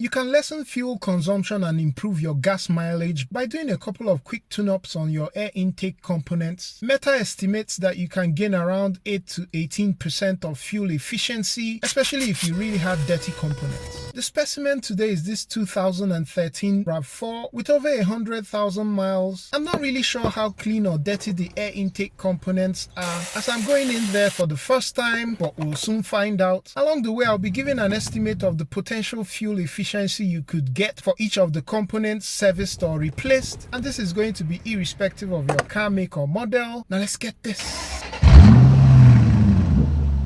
You can lessen fuel consumption and improve your gas mileage by doing a couple of quick tune-ups on your air intake components. Meta estimates that you can gain around 8 to 18% of fuel efficiency, especially if you really have dirty components. The specimen today is this 2013 RAV4 with over 100,000 miles. I'm not really sure how clean or dirty the air intake components are, as I'm going in there for the first time, but we'll soon find out. Along the way, I'll be giving an estimate of the potential fuel efficiency you could get for each of the components serviced or replaced, and this is going to be irrespective of your car make or model. Now let's get this.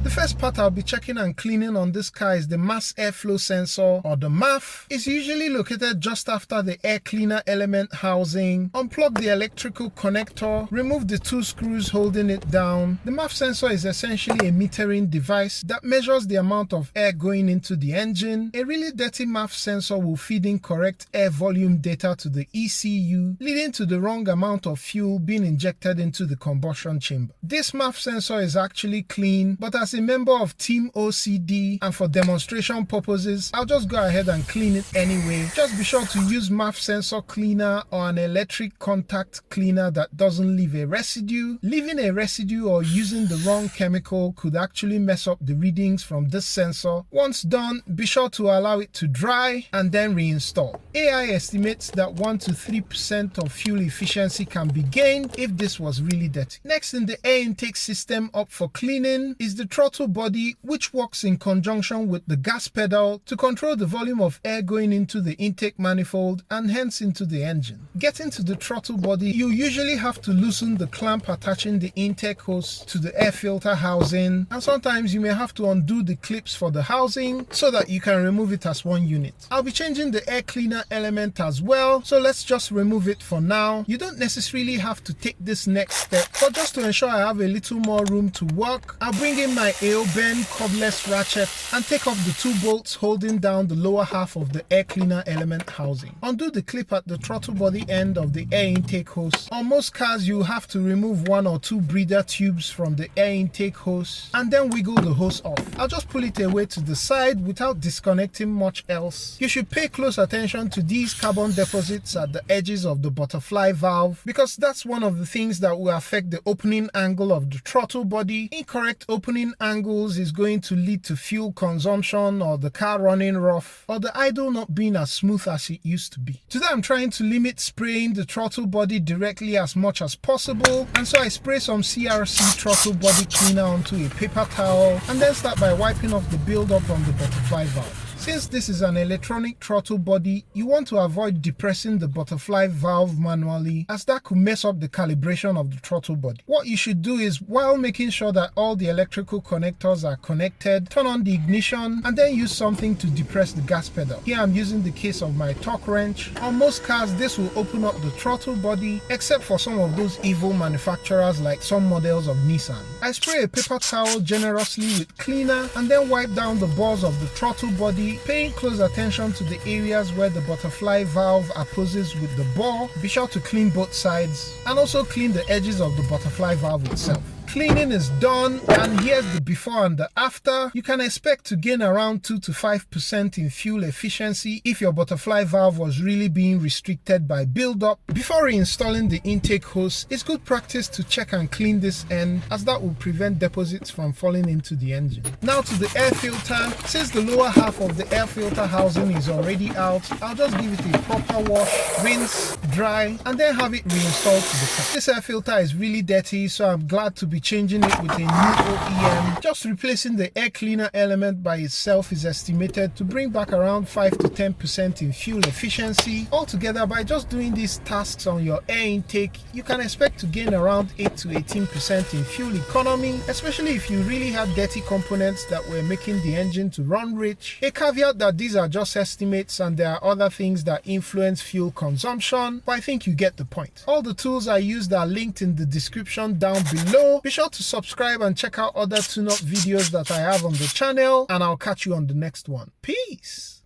The first part I'll be checking and cleaning on this car is the mass airflow sensor, or the MAF. It's usually located just after the air cleaner element housing. Unplug the electrical connector, remove the two screws holding it down. The MAF sensor is essentially a metering device that measures the amount of air going into the engine. A really dirty MAF sensor will feed incorrect air volume data to the ECU, leading to the wrong amount of fuel being injected into the combustion chamber. This MAF sensor is actually clean, but as a member of Team OCD and for demonstration purposes, I'll just go ahead and clean it anyway. Just be sure to use MAF sensor cleaner or an electric contact cleaner that doesn't leave a residue. Leaving a residue or using the wrong chemical could actually mess up the readings from this sensor. Once done, be sure to allow it to dry and then reinstall. AI estimates that 1 to 3% of fuel efficiency can be gained if this was really dirty. Next in the air intake system up for cleaning is the throttle body, which works in conjunction with the gas pedal to control the volume of air going into the intake manifold and hence into the engine. Getting to the throttle body, you usually have to loosen the clamp attaching the intake hose to the air filter housing, and sometimes you may have to undo the clips for the housing so that you can remove it as one unit. I'll be changing the air cleaner element as well, so let's just remove it for now. You don't necessarily have to take this next step, but just to ensure I have a little more room to work, I'll bring in my AO bend cordless ratchet and take off the two bolts holding down the lower half of the air cleaner element housing. Undo the clip at the throttle body end of the air intake hose. On most cars, you have to remove 1 or 2 breather tubes from the air intake hose and then wiggle the hose off. I'll just pull it away to the side without disconnecting much else. You should pay close attention to these carbon deposits at the edges of the butterfly valve, because that's one of the things that will affect the opening angle of the throttle body. Incorrect opening angles is going to lead to fuel consumption or the car running rough or the idle not being as smooth as it used to be. Today I'm trying to limit spraying the throttle body directly as much as possible, and so I spray some CRC throttle body cleaner onto a paper towel and then start by wiping off the buildup on the butterfly valve. Since this is an electronic throttle body, you want to avoid depressing the butterfly valve manually, as that could mess up the calibration of the throttle body. What you should do is, while making sure that all the electrical connectors are connected, turn on the ignition and then use something to depress the gas pedal. Here I'm using the case of my torque wrench. On most cars, this will open up the throttle body, except for some of those evil manufacturers like some models of Nissan. I spray a paper towel generously with cleaner and then wipe down the balls of the throttle body, paying close attention to the areas where the butterfly valve opposes with the bore. Be sure to clean both sides and also clean the edges of the butterfly valve itself. Cleaning is done, and here's the before and the after. You can expect to gain around 2 to 5% in fuel efficiency if your butterfly valve was really being restricted by buildup. Before reinstalling the intake hose, it's good practice to check and clean this end, as that will prevent deposits from falling into the engine. Now to the air filter. Since the lower half of the air filter housing is already out, I'll just give it a proper wash, rinse, dry, and then have it reinstalled to the car. This air filter is really dirty, so I'm glad to be changing it with a new OEM. Just replacing the air cleaner element by itself is estimated to bring back around 5 to 10% in fuel efficiency. Altogether, by just doing these tasks on your air intake, you can expect to gain around 8 to 18% in fuel economy, especially if you really had dirty components that were making the engine to run rich. A caveat that these are just estimates and there are other things that influence fuel consumption, but I think you get the point. All the tools I used are linked in the description down below. Be sure to subscribe and check out other tune-up videos that I have on the channel, and I'll catch you on the next one. Peace!